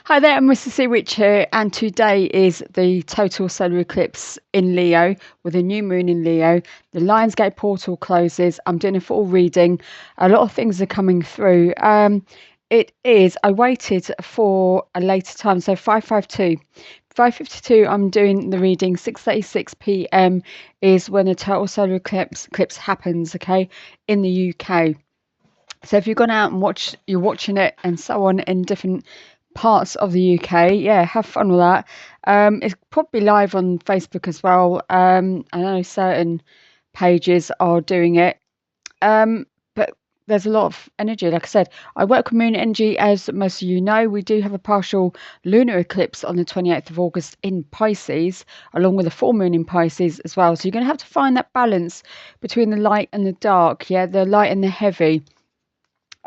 Hi there, I'm Mrs. Sea Witch here, and today is the Total Solar Eclipse in Leo with a new moon in Leo. The Lionsgate Portal closes. I'm doing a full reading. A lot of things are coming through. I waited for a later time, so 552. 5:52, I'm doing the reading. 6:36 p.m. is when the Total Solar Eclipse happens, okay, in the UK. So if you've gone out and you're watching it and so on in different parts of the UK, yeah, have fun with that. It's probably live on Facebook as well. I know certain pages are doing it, but there's a lot of energy. Like I said, I work with moon energy, as most of you know. We do have a partial lunar eclipse on the 28th of August in Pisces, along with a full moon in Pisces as well. So you're going to have to find that balance between the light and the dark, yeah, the light and the heavy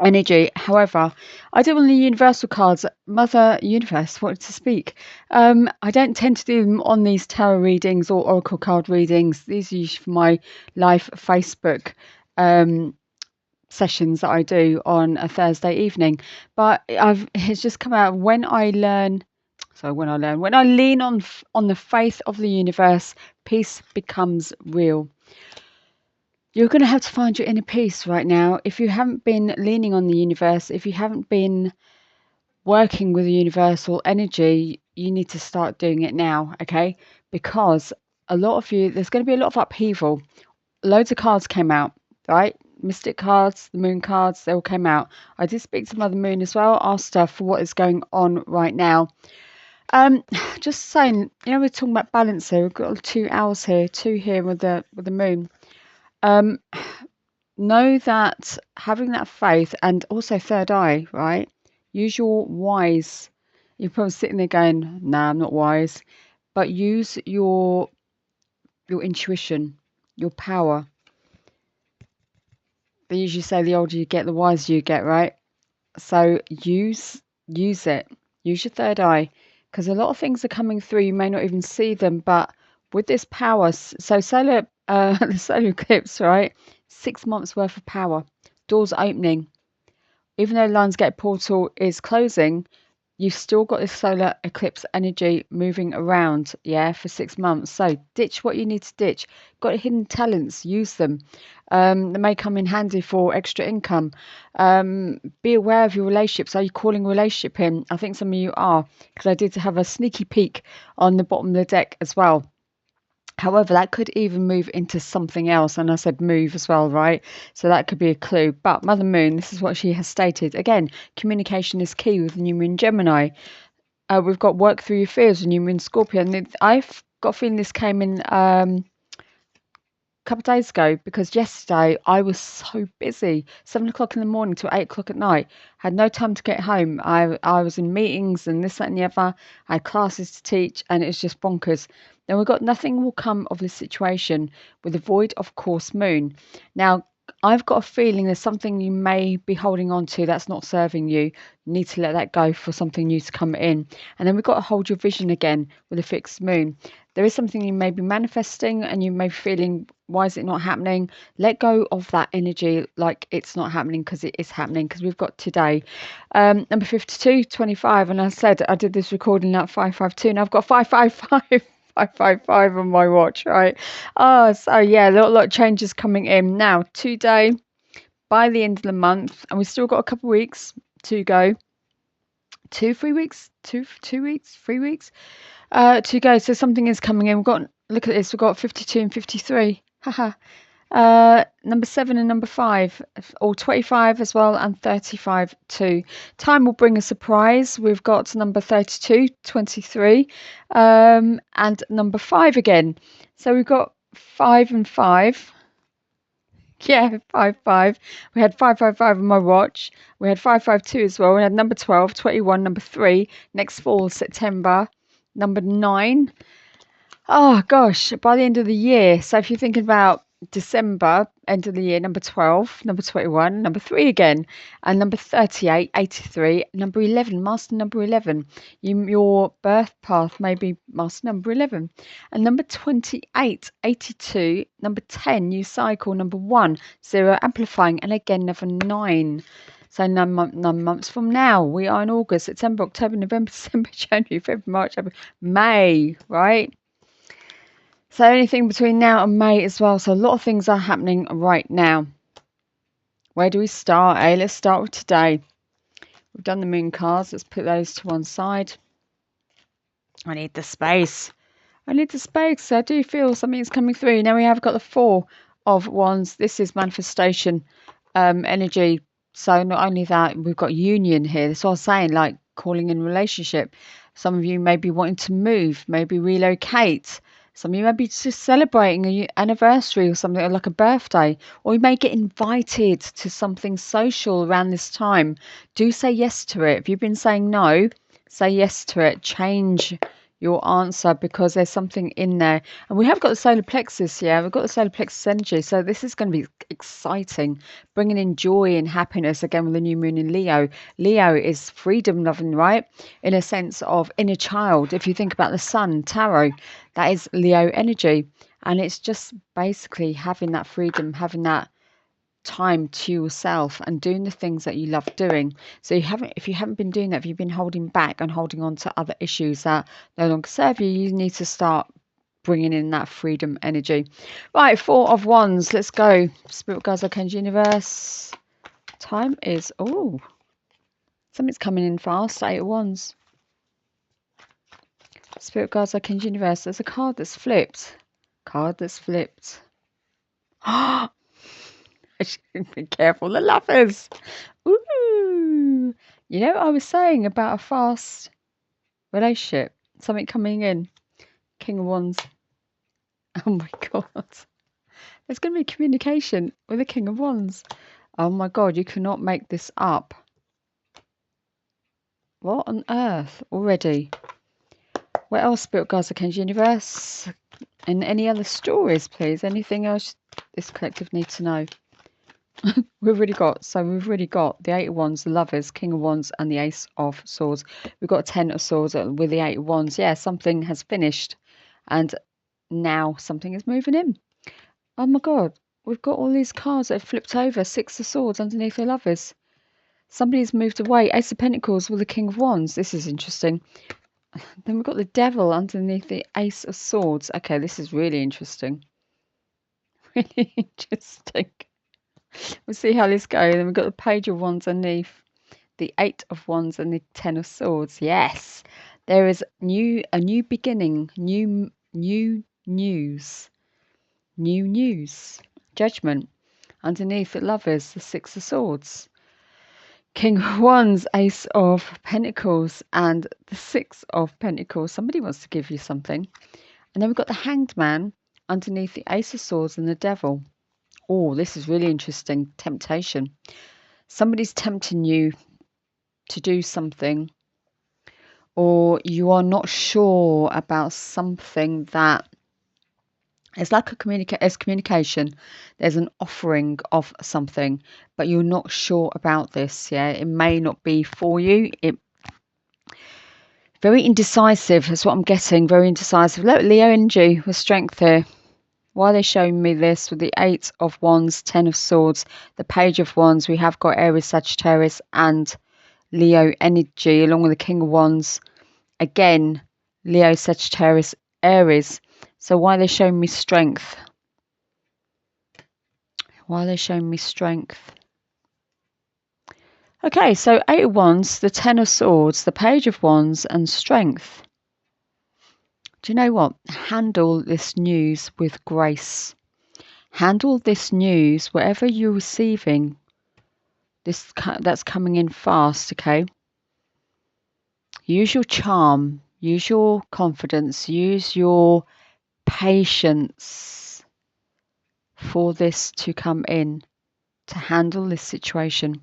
energy. However, I do on the universal cards, Mother Universe wanted to speak. I don't tend to do them on these tarot readings or oracle card readings. These are usually for my live Facebook sessions that I do on a Thursday evening. But it's just come out when I learn. So when I lean on the faith of the universe, peace becomes real. You're going to have to find your inner peace right now. If you haven't been leaning on the universe, if you haven't been working with the universal energy, you need to start doing it now, okay? Because a lot of you, there's going to be a lot of upheaval. Loads of cards came out, right? Mystic cards, the moon cards, they all came out. I did speak to Mother Moon as well, asked her for what is going on right now. Just saying, we're talking about balance here. We've got 2 hours here, 2 here with the moon. Know that having that faith and also third eye, right? Use your wise. You're probably sitting there going, "Nah, I'm not wise," but use your intuition, your power. They usually say the older you get, the wiser you get, right? So use it. Use your third eye, because a lot of things are coming through. You may not even see them, but with this power, so solar, the solar eclipse, right? 6 months worth of power, doors opening. Even though Lionsgate Portal is closing, you've still got this solar eclipse energy moving around, yeah, for 6 months. So ditch what you need to ditch. Got hidden talents, use them. They may come in handy for extra income. Be aware of your relationships. Are you calling a relationship in? I think some of you are, because I did have a sneaky peek on the bottom of the deck as well. However, that could even move into something else. And I said move as well, right? So that could be a clue. But Mother Moon, this is what she has stated. Again, communication is key with the new moon Gemini. We've got work through your fears with new moon Scorpio. And I've got a feeling this came in a couple of days ago, because yesterday I was so busy. 7 o'clock in the morning to 8 o'clock at night. Had no time to get home. I was in meetings and this, that and the other. I had classes to teach and it's just bonkers. Then we've got nothing will come of this situation with the void of course moon. Now, I've got a feeling there's something you may be holding on to that's not serving you. You need to let that go for something new to come in. And then we've got to hold your vision again with a fixed moon. There is something you may be manifesting and you may be feeling, why is it not happening? Let go of that energy like it's not happening, because it is happening, because we've got today. Number 52, 25. And I said I did this recording at 552 and I've got 555. 555 on my watch, right? So yeah, a lot of changes coming in now today, by the end of the month, and we've still got a couple of weeks to go. 3 weeks to go. So something is coming in. Look at this, we've got 52 and 53. Haha. Number 7 and number 5, or 25 as well, and 35 too. Time will bring a surprise. We've got number 32, 23, and number 5 again. So we've got 5 and 5. Yeah, 5. We had 555 on my watch. We had 552 as well. We had number 12, 21, number 3. Next fall, September, number 9. Oh gosh, by the end of the year. So if you're thinking about December, end of the year, number 12, number 21, number 3 again, and number 38, 83, number 11, master number 11. Your birth path may be master number 11. And number 28, 82, number 10, new cycle, number 1, 0, amplifying, and again, number 9. So 9 months from now, we are in August, September, October, November, December, January, February, March, April, May, right? So anything between now and May as well. So a lot of things are happening right now. Where do we start? Let's start with today. We've done the moon cards. Let's put those to one side. I need the space. I need the space. I do feel something's coming through. Now we have got the 4 of Wands. This is manifestation energy. So not only that, we've got union here. That's what I was saying, like calling in relationship. Some of you may be wanting to move, maybe relocate. Some of you may be just celebrating an anniversary or something, or like a birthday. Or you may get invited to something social around this time. Do say yes to it. If you've been saying no, say yes to it. Change your answer, because there's something in there. And we have got the solar plexus. We've got the solar plexus energy, so this is going to be exciting, bringing in joy and happiness again with the new moon in Leo. Leo is freedom loving, right, in a sense of inner child. If you think about the sun tarot, that is Leo energy, and it's just basically having that freedom, having that time to yourself and doing the things that you love doing. So if you haven't been doing that, if you've been holding back and holding on to other issues that no longer serve you, you need to start bringing in that freedom energy. Right, 4 of Wands. Let's go. Spirit guides, arcane universe. Time is, oh, something's coming in fast. 8 of Wands. Spirit guides, arcane universe. There's a card that's flipped. Be careful, the Lovers. Ooh. You know what I was saying about a fast relationship? Something coming in. King of Wands. Oh my God. There's going to be communication with the King of Wands. Oh my God, you cannot make this up. What on earth already? What else, Spirit Guides, Arcane Universe? And any other stories, please? Anything else this collective needs to know? We've really got the 8 of Wands, the Lovers, King of Wands, and the Ace of Swords. We've got a 10 of Swords with the 8 of Wands. Yeah, something has finished, and now something is moving in. Oh my God, we've got all these cards that have flipped over. 6 of Swords underneath the Lovers. Somebody's moved away. Ace of Pentacles with the King of Wands. This is interesting. Then we've got the Devil underneath the Ace of Swords. Okay, this is really interesting. Really interesting. We'll see how this goes. Then we've got the Page of Wands underneath, the 8 of Wands, and the 10 of Swords. Yes, there is a new beginning, new news, Judgment underneath the Lovers, the 6 of Swords, King of Wands, Ace of Pentacles, and the 6 of Pentacles. Somebody wants to give you something. And then we've got the Hanged Man underneath the Ace of Swords and the Devil. Oh, this is really interesting. Temptation. Somebody's tempting you to do something, or you are not sure about something that it's like communication. There's an offering of something, but you're not sure about this. Yeah, it may not be for you. Very indecisive. That's what I'm getting. Very indecisive. Look, Leo energy with strength here. Why are they showing me this with the 8 of Wands, 10 of Swords, the Page of Wands? We have got Aries, Sagittarius, and Leo energy, along with the King of Wands. Again, Leo, Sagittarius, Aries. So why are they showing me strength? Why are they showing me strength? Okay, so 8 of Wands, the 10 of Swords, the Page of Wands, and strength. Do you know what? Handle this news with grace. Handle this news, whatever you're receiving, that's coming in fast, okay? Use your charm, use your confidence, use your patience for this to come in, to handle this situation.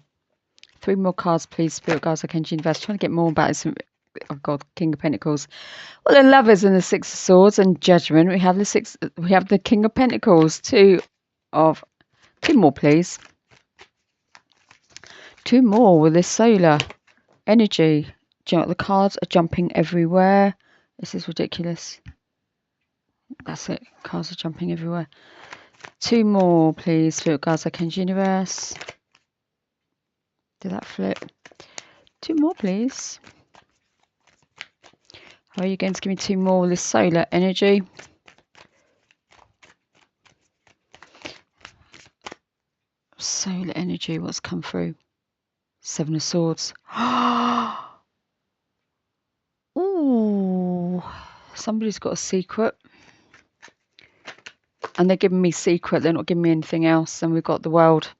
3 more cards, please, Spirit Guides, Arcane Universe. Trying to get more about this. Oh God, King of Pentacles. Well, the Lovers and the 6 of Swords and Judgment. We have the King of Pentacles. 2 more, please. 2 more with this solar energy. Do you know what? The cards are jumping everywhere. This is ridiculous. That's it. Cards are jumping everywhere. 2 more, please. Spirit Guides, Arcane Universe. Did that flip? 2 more, please. Are you going to give me 2 more with this solar energy? Solar energy, what's come through? 7 of Swords. Ooh, somebody's got a secret. And they're giving me secret, they're not giving me anything else. And we've got the World.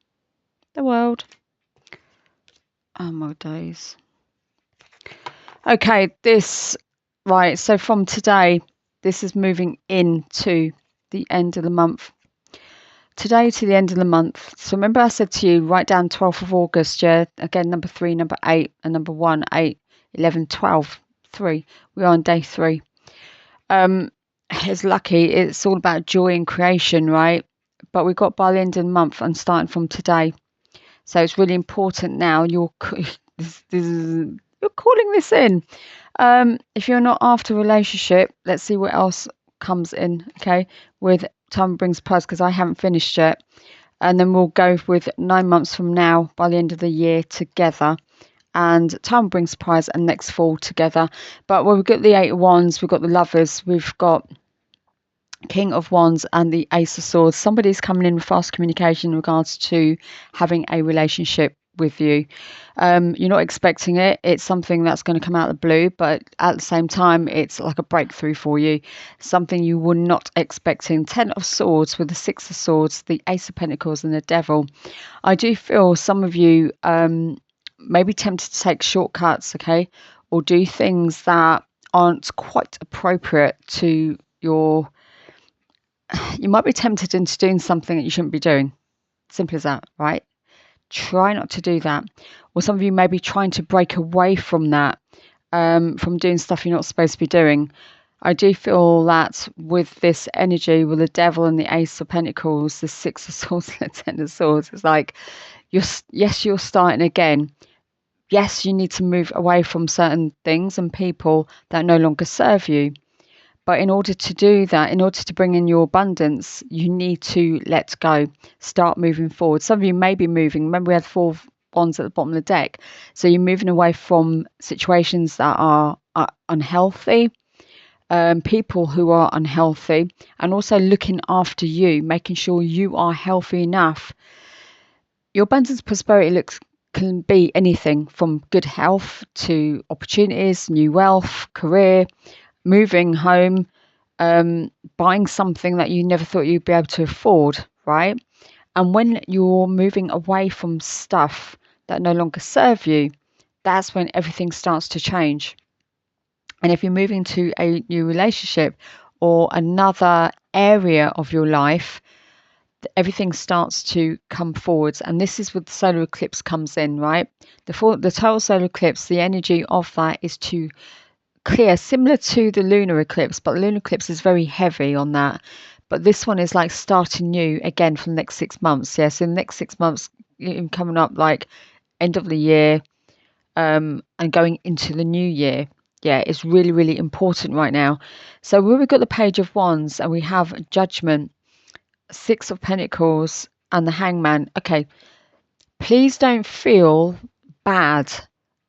The World. Oh my days. Okay, right, so from today, this is moving into the end of the month. Today to the end of the month. So remember I said to you, write down 12th of August, yeah? Again, number 3, number 8, and number 1, 8, 11, 12, 3. We're on day 3. It's lucky. It's all about joy and creation, right? But we've got by the end of the month and starting from today. So it's really important now. You're calling this in. If you're not after a relationship, let's see what else comes in, okay? With Time Brings Prize, because I haven't finished yet. And then we'll go with 9 months from now, by the end of the year, together. And Time Brings Prize and next fall together. But we've got the 8 of Wands, we've got the Lovers, we've got King of Wands and the Ace of Swords. Somebody's coming in with fast communication in regards to having a relationship with you. You're not expecting it. It's something that's going to come out of the blue, but at the same time, it's like a breakthrough for you. Something you were not expecting. 10 of Swords with the 6 of Swords, the Ace of Pentacles and the Devil. I do feel some of you may be tempted to take shortcuts, okay? Or do things that aren't quite appropriate to your... You might be tempted into doing something that you shouldn't be doing. Simple as that, right? Try not to do that. Or some of you may be trying to break away from that, from doing stuff you're not supposed to be doing. I do feel that with this energy, with the Devil and the Ace of Pentacles, the 6 of Swords and the 10 of Swords, it's like, you're starting again. Yes, you need to move away from certain things and people that no longer serve you. But in order to do that, in order to bring in your abundance, you need to let go, start moving forward. Some of you may be moving. Remember, we had 4 Wands at the bottom of the deck. So you're moving away from situations that are unhealthy, people who are unhealthy, and also looking after you, making sure you are healthy enough. Your abundance prosperity can be anything from good health to opportunities, new wealth, career, moving home, buying something that you never thought you'd be able to afford, right? And when you're moving away from stuff that no longer serve you, that's when everything starts to change. And if you're moving to a new relationship or another area of your life, everything starts to come forwards. And this is where the solar eclipse comes in, right? The total solar eclipse, the energy of that is to clear, similar to the lunar eclipse, but the lunar eclipse is very heavy on that. But this one is like starting new again for the next 6 months. Yeah, so the next 6 months coming up, like end of the year, and going into the new year. Yeah, it's really, really important right now. So when we've got the Page of Wands and we have Judgment, 6 of Pentacles and the Hangman. Okay, please don't feel bad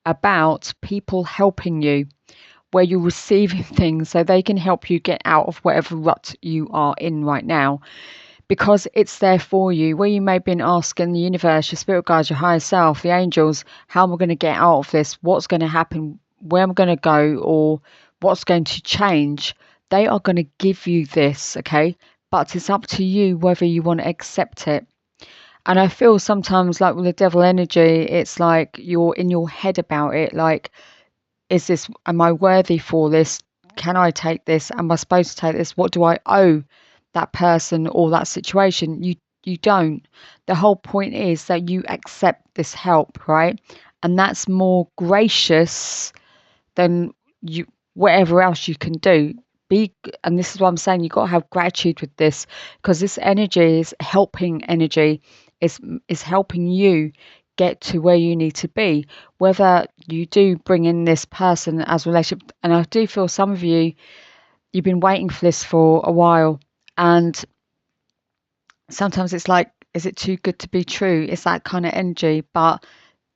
about people helping you, where you're receiving things so they can help you get out of whatever rut you are in right now, because it's there for you. Where you may have been asking the universe, your spirit guides, your higher self, the angels, how am I going to get out of this? What's going to happen? Where am I going to go? Or what's going to change? They are going to give you this, okay? But it's up to you whether you want to accept it. And I feel sometimes like with the Devil energy, it's like you're in your head about it, like, am I worthy for this? Can I take this? Am I supposed to take this? What do I owe that person or that situation? You don't. The whole point is that you accept this help, right? And that's more gracious than whatever else you can do. And this is what I'm saying, you've got to have gratitude with this, because this energy is helping energy, is helping you get to where you need to be, whether you do bring in this person as a relationship. And I do feel some of you've been waiting for this for a while, and sometimes it's like, is it too good to be true? It's that kind of energy. But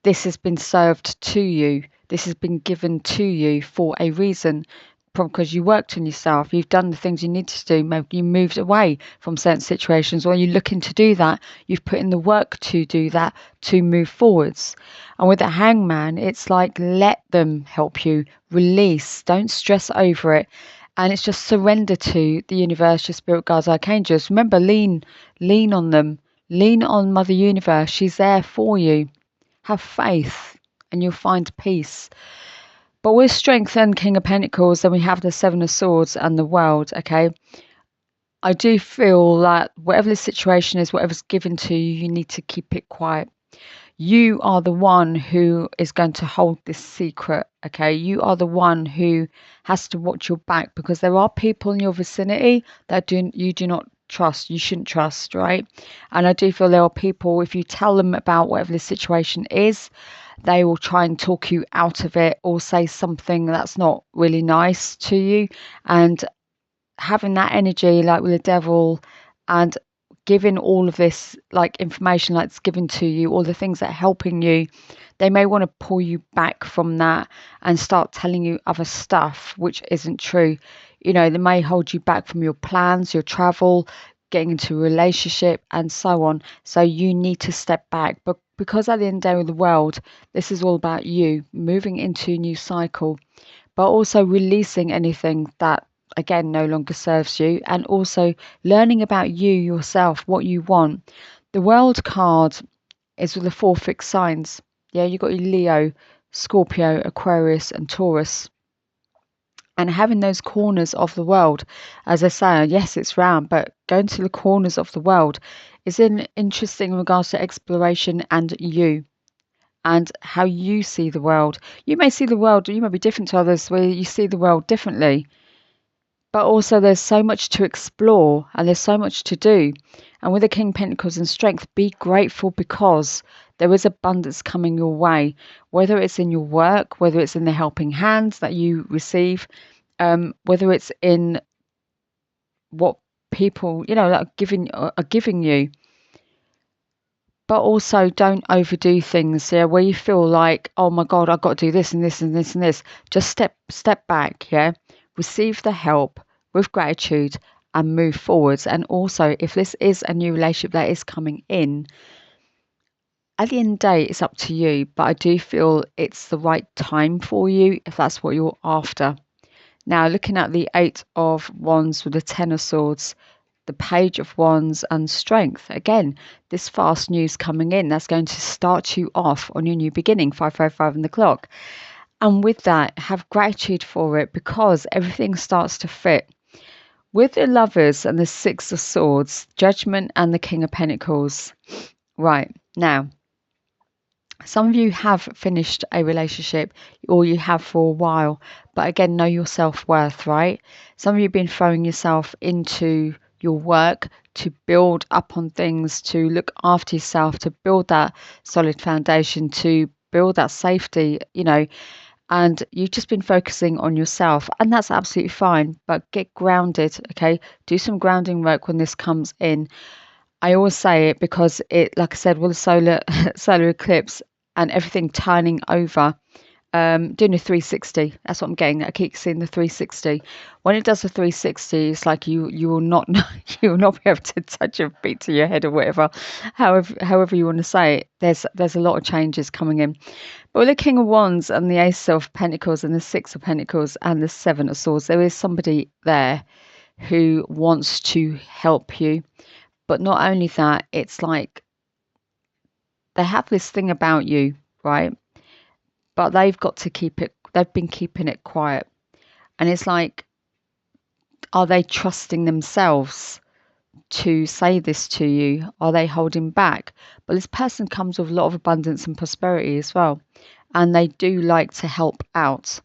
this has been served to you. This has been given to you for a reason. Because you worked on yourself, you've done the things you need to do. Maybe you moved away from certain situations, or you're looking to do that. You've put in the work to do that, to move forwards. And with the hangman, it's like, let them help you. Release. Don't stress over it. And it's just surrender to the universe, your spirit guides, archangels. Remember, lean on them. Lean on Mother Universe. She's there for you. Have faith and you'll find peace. But with Strength and King of Pentacles, then we have the Seven of Swords and the World, okay? I do feel that whatever the situation is, whatever's given to you, you need to keep it quiet. You are the one who is going to hold this secret, okay? You are the one who has to watch your back, because there are people in your vicinity that you do not trust. You shouldn't trust, right? And I do feel there are people, if you tell them about whatever the situation is, they will try and talk you out of it, or say something that's not really nice to you. And having that energy, like with the devil, and giving all of this like information that's given to you, all the things that are helping you, they may want to pull you back from that and start telling you other stuff which isn't true. You know, they may hold you back from your plans, your travel, getting into a relationship, and so on. So you need to step back. But because at the end of the day of the world, this is all about you moving into a new cycle, but also releasing anything that, again, no longer serves you, and also learning about you yourself, what you want. The World card is with the 4 fixed signs. Yeah, you've got your Leo, Scorpio, Aquarius, and Taurus. And having those corners of the world, as I say, yes, it's round, but going to the corners of the world is interesting in regards to exploration and you, and how you see the world. You may see the world, you may be different to others, where you see the world differently. But also there's so much to explore and there's so much to do. And with the King of Pentacles and Strength, be grateful, because there is abundance coming your way, whether it's in your work, whether it's in the helping hands that you receive, whether it's in what people, you know, that are giving you. But also don't overdo things, yeah, where you feel like, oh my God, I've got to do this and this and this and this. Just step back, yeah. Receive the help with gratitude and move forwards. And also, if this is a new relationship that is coming in, at the end of the day, it's up to you. But I do feel it's the right time for you if that's what you're after. Now, looking at the 8 of Wands with the 10 of Swords, the Page of Wands and Strength. Again, this fast news coming in, that's going to start you off on your new beginning, 555 on the clock. And with that, have gratitude for it, because everything starts to fit. With the Lovers and the 6 of Swords, Judgment and the King of Pentacles. Right, now, some of you have finished a relationship, or you have for a while, but again, know your self-worth, right? Some of you have been throwing yourself into your work to build up on things, to look after yourself, to build that solid foundation, to build that safety, you know, and you've just been focusing on yourself, and that's absolutely fine. But get grounded, okay? Do some grounding work when this comes in. I always say it because it, like I said, with the solar eclipse and everything turning over, doing a 360. That's what I'm getting. I keep seeing the 360. When it does the 360, it's like you will not you will not be able to touch a beat to your head or whatever. However you want to say it. There's a lot of changes coming in. But with the King of Wands and the Ace of Pentacles and the 6 of Pentacles and the 7 of Swords, there is somebody there who wants to help you. But not only that, it's like they have this thing about you, right? But they've got to they've been keeping it quiet. And it's like, are they trusting themselves to say this to you? Are they holding back? But this person comes with a lot of abundance and prosperity as well. And they do like to help out.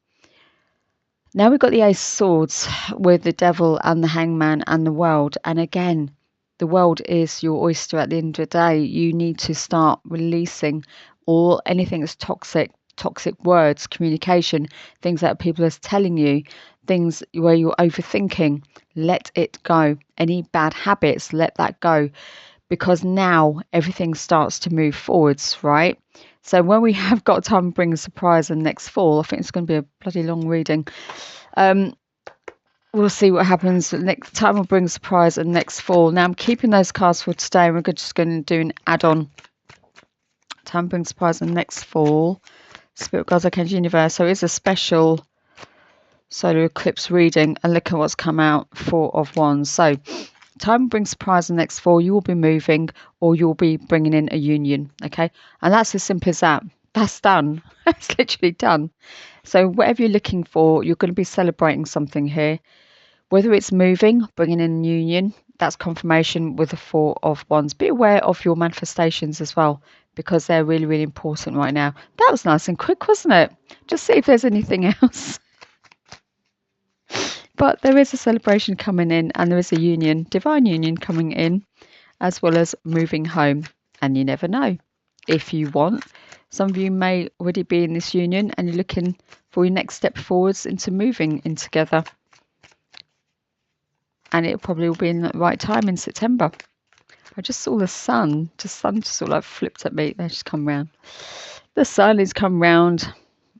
Now we've got the Ace of Swords with the Devil and the Hangman and the World. And again, the world is your oyster at the end of the day. You need to start releasing anything that's toxic words, communication, things that people are telling you, things where you're overthinking. Let it go. Any bad habits, let that go. because now everything starts to move forwards, right? So when we have got Time Bring a Surprise and next fall, I think it's going to be a bloody long reading. We'll see what happens. Next Time will bring a surprise and next fall. Now I'm keeping those cards for today. We're just going to do an add-on. Time brings surprise and next fall. Spirit Guides, Archangel, Universe. So it's a special solar eclipse reading, and look at what's come out. 4 of Wands. So time brings surprise and next fall. You will be moving, or you'll be bringing in a union. Okay, and that's as simple as that. That's done. That's literally done. So whatever you're looking for, you're going to be celebrating something here. Whether it's moving, bringing in a union, that's confirmation with the 4 of Wands. Be aware of your manifestations as well, because they're really, really important right now. That was nice and quick, wasn't it? Just see if there's anything else. But there is a celebration coming in, and there is a union, divine union coming in, as well as moving home. And you never know. If you want, some of you may already be in this union and you're looking for your next step forwards into moving in together. And it probably will be in the right time in September. I just saw the sun. The sun just sort of like flipped at me. They just come round. The sun is come round,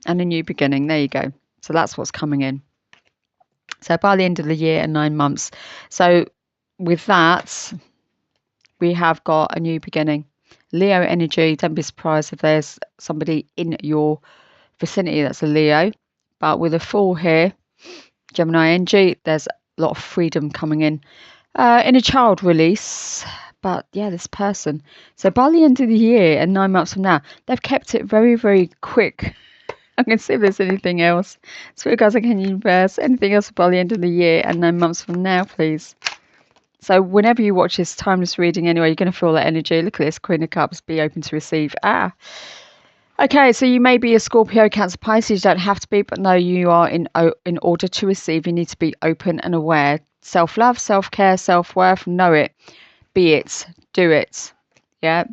and a new beginning. There you go. So that's what's coming in. So by the end of the year and 9 months. So with that, we have got a new beginning. Leo energy. Don't be surprised if there's somebody in your vicinity that's a Leo. But with a Fool here, Gemini energy, there's a lot of freedom coming in a child release. But yeah, this person, so by the end of the year and 9 months from now, they've kept it very, very quick. I'm going to see if there's anything else. Spirit Guides, Archangel, Universe, anything else by the end of the year and 9 months from now, please. So whenever you watch this timeless reading anyway, you're going to feel that energy. Look at this, Queen of Cups, be open to receive. Okay, so you may be a Scorpio, Cancer, Pisces. You don't have to be, but no, you are in order to receive. You need to be open and aware. Self-love, self-care, self-worth. Know it. Be it. Do it. Yeah.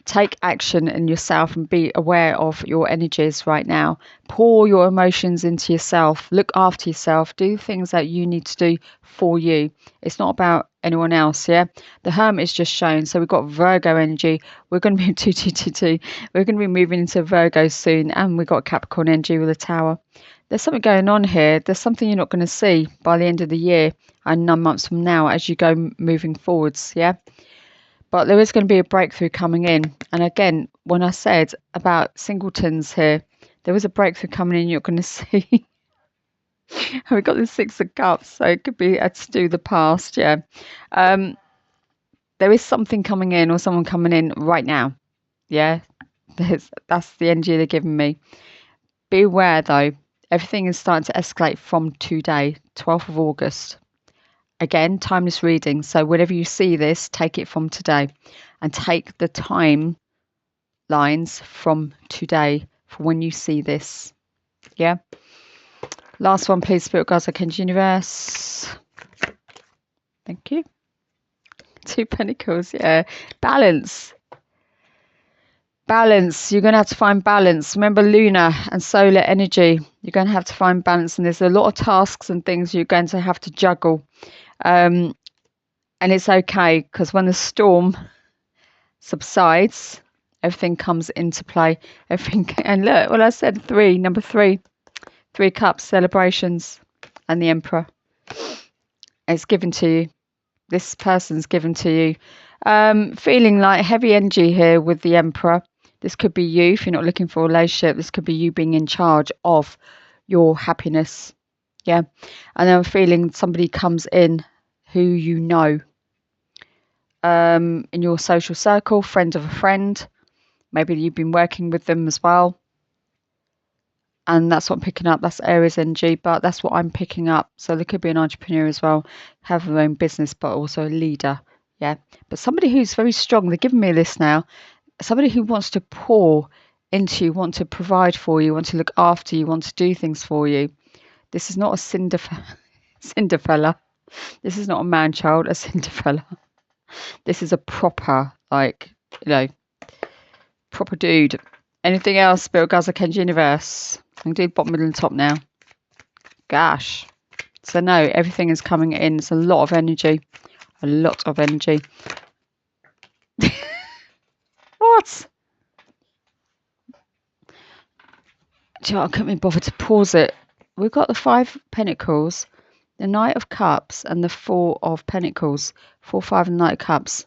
Take action in yourself and be aware of your energies right now. Pour your emotions into yourself. Look after yourself. Do things that you need to do for you. It's not about anyone else, yeah? The Hermit is just shown. So we've got Virgo energy. We're going to be 2222. We're going to be moving into Virgo soon. And we've got Capricorn energy with a Tower. There's something going on here. There's something you're not going to see by the end of the year and 9 months from now as you go moving forwards, yeah? But there is going to be a breakthrough coming in. And again, when I said about singletons here, there was a breakthrough coming in you're going to see. We got the 6 of Cups, so it could be to do the past, yeah. There is something coming in or someone coming in right now, yeah. That's the energy they're giving me. Be aware, though, everything is starting to escalate from today, 12th of August. Again, timeless reading. So whenever you see this, take it from today and take the time lines from today for when you see this. Yeah. Last one, please, Spirit Guides, Archangel, Universe. Thank you. 2 Pentacles. Yeah. Balance. Balance. You're going to have to find balance. Remember lunar and solar energy. You're going to have to find balance. And there's a lot of tasks and things you're going to have to juggle. And it's okay, because when the storm subsides, everything comes into play. Everything, and look, well, I said 3, number 3, 3 cups, celebrations, and the Emperor. It's given to you. This person's given to you. Feeling like heavy energy here with the Emperor. This could be you if you're not looking for a relationship. This could be you being in charge of your happiness. Yeah. And I'm feeling somebody comes in who you know in your social circle, friend of a friend. Maybe you've been working with them as well. And that's what I'm picking up. That's Aries energy, but that's what I'm picking up. So there could be an entrepreneur as well, have their own business, but also a leader. Yeah. But somebody who's very strong. They're giving me this now. Somebody who wants to pour into you, want to provide for you, want to look after you, want to do things for you. This is not a Cinderfella. This is not a man-child, a Cinderfella. This is a proper, proper dude. Anything else, Spirit Guides, Archangel, Universe? I can do bottom, middle, and top now. Gosh. So no, everything is coming in. It's a lot of energy. A lot of energy. What? Do you know, I couldn't be bothered to pause it. We've got the 5 of Pentacles, the Knight of Cups, and the 4 of Pentacles. 4, 5, and Knight of Cups.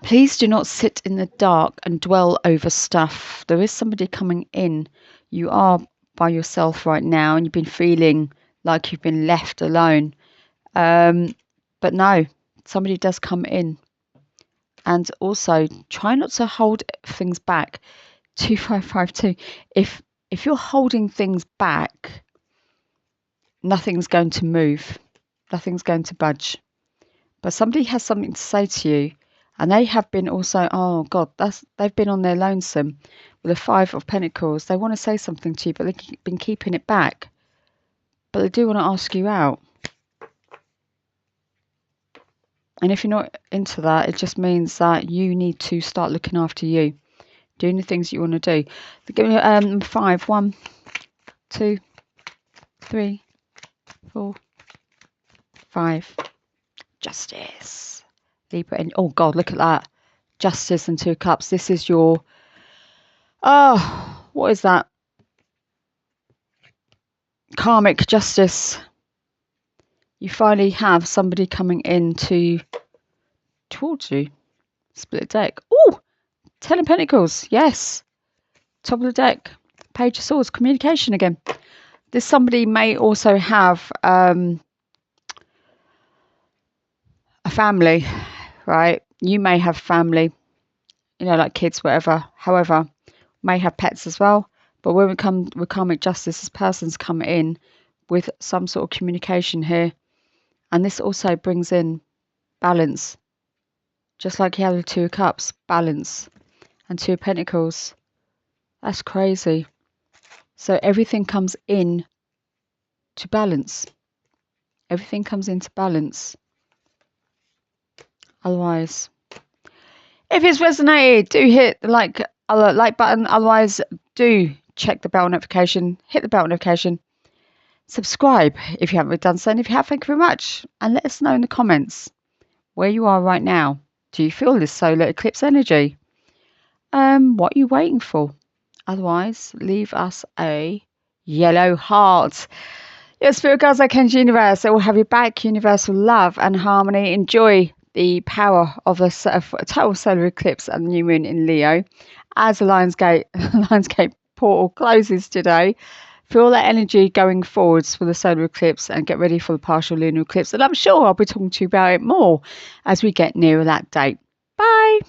Please do not sit in the dark and dwell over stuff. There is somebody coming in. You are by yourself right now, and you've been feeling like you've been left alone. But no, somebody does come in. And also, try not to hold things back. 2552. If you're holding things back, nothing's going to move. Nothing's going to budge. But somebody has something to say to you. And they have been also, oh God, they've been on their lonesome with the 5 of Pentacles. They want to say something to you, but they've been keeping it back. But they do want to ask you out. And if you're not into that, it just means that you need to start looking after you. Doing the things you want to do. Give me 5. 1, 2, 3, 4, 5. Justice. Libra. And oh God, look at that. Justice and 2 of Cups. This is your... Oh, what is that? Karmic justice. You finally have somebody coming in towards you. Split deck. Oh, 10 of Pentacles. Yes. Top of the deck. Page of Swords. Communication again. This somebody may also have a family, right? You may have family, you know, like kids, whatever. However, may have pets as well. But when we come with karmic justice, this person's come in with some sort of communication here. And this also brings in balance. Just like you had the 2 of Cups, balance. And 2 of Pentacles. That's crazy. So everything comes in to balance. Everything comes into balance. Otherwise, if it's resonated, do hit the like button. Otherwise, do check the bell notification. Hit the bell notification. Subscribe if you haven't done so. And if you have, thank you very much. And let us know in the comments where you are right now. Do you feel this solar eclipse energy? What are you waiting for? Otherwise, leave us a yellow heart. Your spirit guides like Ken's universe. It will have your back. Universal love and harmony. Enjoy the power of a total solar eclipse and the new moon in Leo. As the Lionsgate portal closes today, feel that energy going forwards for the solar eclipse and get ready for the partial lunar eclipse. And I'm sure I'll be talking to you about it more as we get nearer that date. Bye.